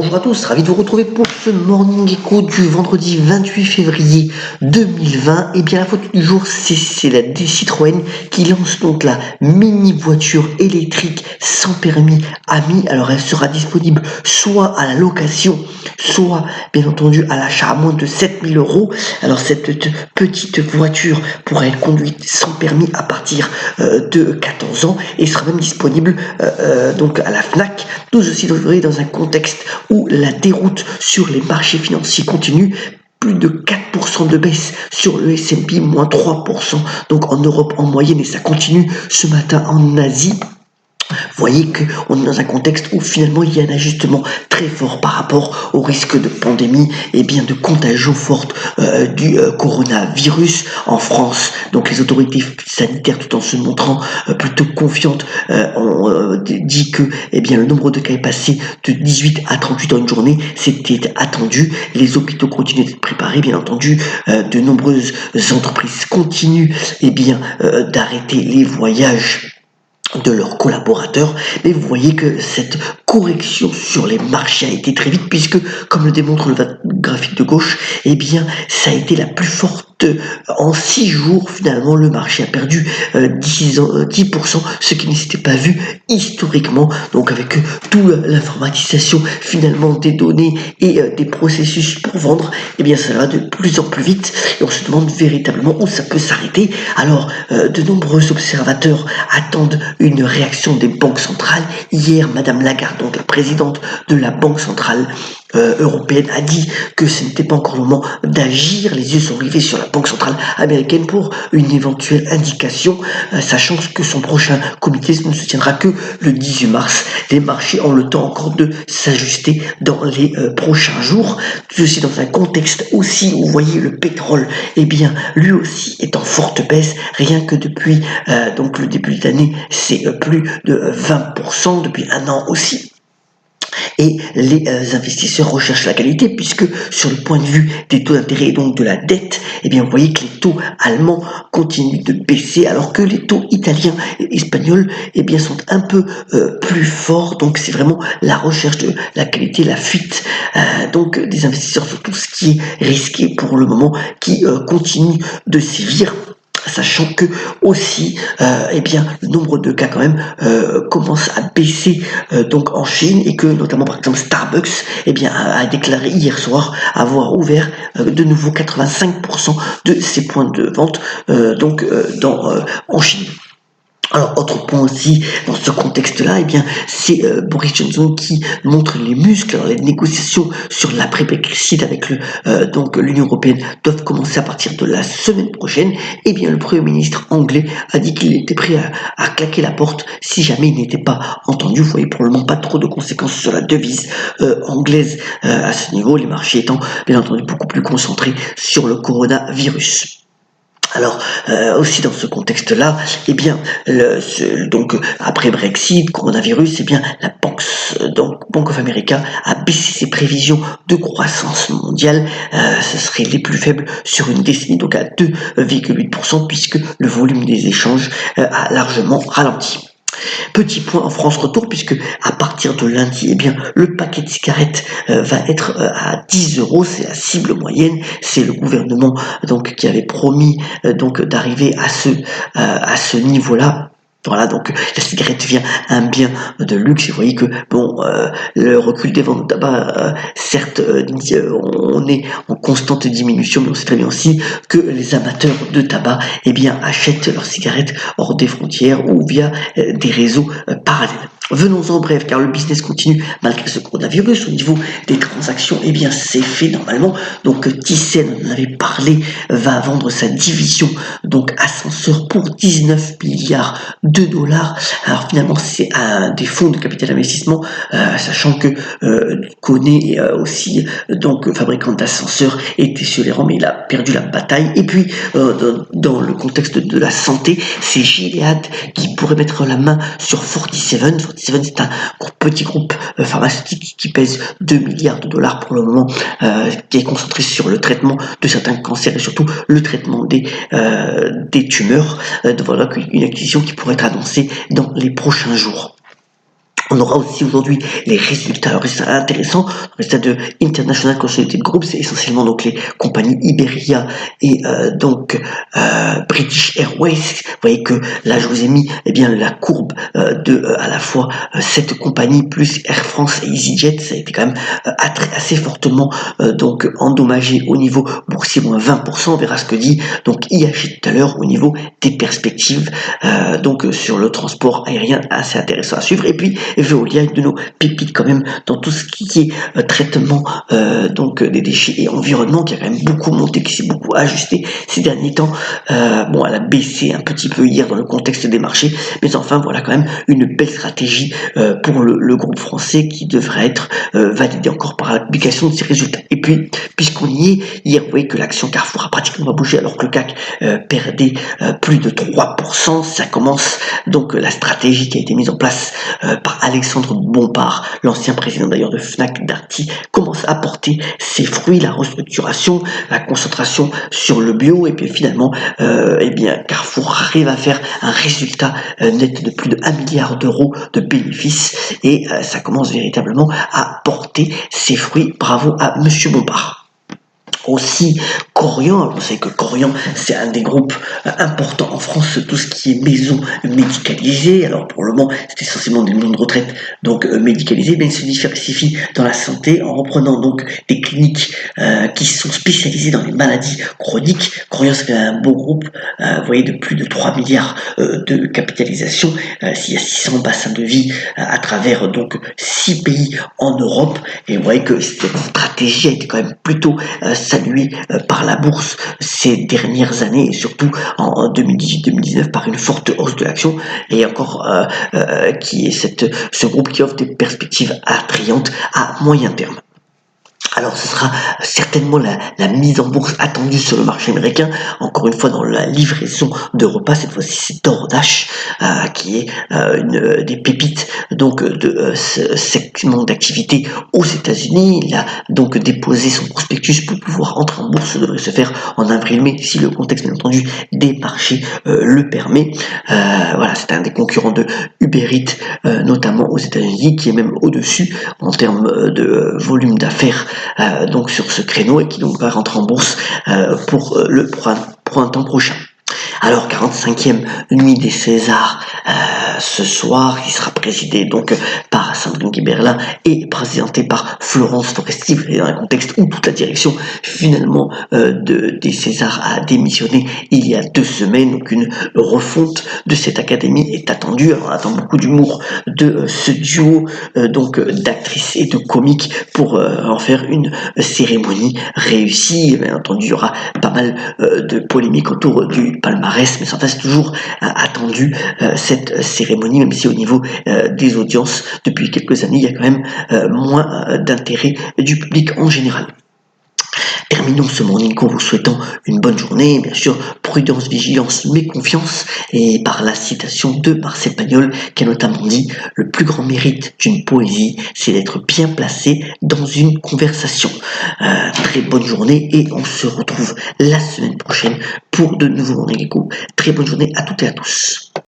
Bonjour à tous, ravi de vous retrouver pour ce Morning Echo du vendredi 28 février 2020. Et bien la photo du jour, c'est la Citroën qui lance donc la mini voiture électrique sans permis AMI. Alors elle sera disponible soit à la location, soit bien entendu à l'achat à moins de 7 000 €. Alors cette petite voiture pourra être conduite sans permis à partir de 14 ans et sera même disponible donc à la Fnac. Tout ceci dans un contexte où la déroute sur les marchés financiers continue. Plus de 4% de baisse sur le S&P, moins 3% donc en Europe en moyenne, et ça continue ce matin en Asie. Vous voyez qu'on est dans un contexte où finalement il y a un ajustement très fort par rapport au risque de pandémie et bien de contagion forte du coronavirus en France. Donc les autorités sanitaires, tout en se montrant plutôt confiantes, ont dit que le nombre de cas est passé de 18 à 38 en une journée. C'était attendu. Les hôpitaux continuent d'être préparés, bien entendu. De nombreuses entreprises continuent d'arrêter les voyages de leurs collaborateurs, mais vous voyez que cette correction sur les marchés a été très vite, puisque comme le démontre le graphique de gauche, ça a été la plus forte en 6 jours. Finalement le marché a perdu 10%, ce qui ne s'était pas vu historiquement. Donc avec toute l'informatisation finalement des données et des processus pour vendre, ça va de plus en plus vite et on se demande véritablement où ça peut s'arrêter. Alors de nombreux observateurs attendent une réaction des banques centrales. Hier, Madame Lagarde, donc la présidente de la Banque centrale européenne, a dit que ce n'était pas encore le moment d'agir. Les yeux sont rivés sur la Banque centrale américaine pour une éventuelle indication, sachant que son prochain comité ne se tiendra que le 18 mars. Les marchés ont le temps encore de s'ajuster dans les prochains jours. Tout ceci dans un contexte aussi où vous voyez le pétrole, lui aussi est en forte baisse. Rien que depuis le début de l'année, c'est plus de 20% depuis un an aussi. Et les investisseurs recherchent la qualité, puisque sur le point de vue des taux d'intérêt et donc de la dette, vous voyez que les taux allemands continuent de baisser, alors que les taux italiens et espagnols sont un peu plus forts. Donc c'est vraiment la recherche de la qualité, la fuite donc des investisseurs sur tout ce qui est risqué pour le moment, qui continue de sévir. Sachant que aussi le nombre de cas quand même commence à baisser donc en Chine, et que notamment par exemple Starbucks a déclaré hier soir avoir ouvert de nouveau 85% de ses points de vente en Chine. Alors, autre point aussi, dans ce contexte-là, c'est Boris Johnson qui montre les muscles. Alors, les négociations sur l'après-Brexit avec l'Union européenne doivent commencer à partir de la semaine prochaine. Le Premier ministre anglais a dit qu'il était prêt à claquer la porte si jamais il n'était pas entendu. Vous voyez, pour le moment, pas trop de conséquences sur la devise anglaise à ce niveau, les marchés étant bien entendu beaucoup plus concentrés sur le coronavirus. Alors aussi dans ce contexte-là, après Brexit, coronavirus, la Bank of America a baissé ses prévisions de croissance mondiale. Ce serait les plus faibles sur une décennie, donc à 2,8%, puisque le volume des échanges a largement ralenti. Petit point en France retour, puisque à partir de lundi, le paquet de cigarettes va être à 10 €, c'est la cible moyenne. C'est le gouvernement qui avait promis d'arriver à ce niveau-là. Voilà, donc la cigarette devient un bien de luxe. Et vous voyez que le recul des ventes de tabac, certes, on est en constante diminution, mais on sait très bien aussi que les amateurs de tabac achètent leurs cigarettes hors des frontières ou via des réseaux parallèles. Venons-en bref, car le business continue malgré ce coronavirus. Au niveau des transactions, c'est fait normalement. Donc Thyssen, on en avait parlé, va vendre sa division ascenseur pour 19 milliards de dollars. Alors finalement, c'est un des fonds de capital investissement, sachant que Kone aussi fabricant d'ascenseurs était sur les rangs, mais il a perdu la bataille. Et puis dans le contexte de la santé, c'est Gilead qui pourrait mettre la main sur 47. 47, c'est un petit groupe pharmaceutique qui pèse 2 milliards de dollars pour le moment, qui est concentré sur le traitement de certains cancers et surtout le traitement des tumeurs. Voilà une acquisition qui pourrait être annoncée dans les prochains jours. On aura aussi aujourd'hui les résultats. Alors, c'est intéressant. Le résultat de International Consolidated Group, c'est essentiellement donc les compagnies Iberia et British Airways. Vous voyez que là, je vous ai mis bien la courbe de à la fois cette compagnie plus Air France et EasyJet. Ça a été quand même assez fortement donc endommagé au niveau boursier, moins 20%. On verra ce que dit donc IAG tout à l'heure au niveau des perspectives donc sur le transport aérien, assez intéressant à suivre. Et puis Veolia, une de nos pépites quand même dans tout ce qui est traitement donc des déchets et environnement, qui a quand même beaucoup monté, qui s'est beaucoup ajusté ces derniers temps. Bon, elle a baissé un petit peu hier dans le contexte des marchés, mais enfin voilà quand même une belle stratégie pour le groupe français qui devrait être validée encore par la publication de ses résultats. Et puis, puisqu'on y est, hier vous voyez que l'action Carrefour a pratiquement bougé alors que le CAC perdait plus de 3%. Ça commence donc la stratégie qui a été mise en place par Alexandre Bompard, l'ancien président d'ailleurs de Fnac Darty, commence à porter ses fruits, la restructuration, la concentration sur le bio, et puis finalement eh bien Carrefour arrive à faire un résultat net de plus de 1 milliard d'euros de bénéfices, et ça commence véritablement à porter ses fruits. Bravo à monsieur Bompard. Aussi Korian, vous savez que Korian c'est un des groupes importants en France, tout ce qui est maison médicalisée. Alors pour le moment c'est essentiellement des maisons de retraite donc médicalisées, mais il se diversifie dans la santé en reprenant donc des cliniques qui sont spécialisées dans les maladies chroniques. Korian c'est un beau groupe, vous voyez, de plus de 3 milliards de capitalisation, s'il y a 600 bassins de vie à travers donc 6 pays en Europe, et vous voyez que cette stratégie a été quand même plutôt salué par la bourse ces dernières années, et surtout en 2018-2019 par une forte hausse de l'action, et encore qui est ce groupe qui offre des perspectives attrayantes à moyen terme. Alors ce sera certainement la mise en bourse attendue sur le marché américain, encore une fois dans la livraison de repas. Cette fois-ci c'est DoorDash qui est une des pépites donc de ce segment d'activité aux États-Unis. Il a donc déposé son prospectus pour pouvoir entrer en bourse. Ça devrait se faire en avril-mai si le contexte bien entendu des marchés le permet. Voilà, c'est un des concurrents de Uber Eats, notamment aux États-Unis, qui est même au-dessus en termes de volume d'affaires donc sur ce créneau, et qui donc va rentrer en bourse pour le printemps prochain. Alors 45e nuit des Césars ce soir, qui sera présidée donc par Sandrine Kiberlin et présidentée par Florence Foresti, dans un contexte où toute la direction finalement des Césars a démissionné il y a 2 semaines. Donc une refonte de cette académie est attendue. Alors on attend beaucoup d'humour de ce duo donc d'actrices et de comiques pour en faire une cérémonie réussie. Bien entendu, il y aura pas mal de polémiques autour du palmarès, mais ça reste toujours attendu cette cérémonie, même si au niveau des audiences, depuis quelques années, il y a quand même moins d'intérêt du public en général. Terminons ce morning call en vous souhaitant une bonne journée, bien sûr, prudence, vigilance, mais confiance, et par la citation de Marcel Pagnol, qui a notamment dit « Le plus grand mérite d'une poésie, c'est d'être bien placé dans une conversation ». Très bonne journée, et on se retrouve la semaine prochaine pour de nouveaux morning call. Très bonne journée à toutes et à tous.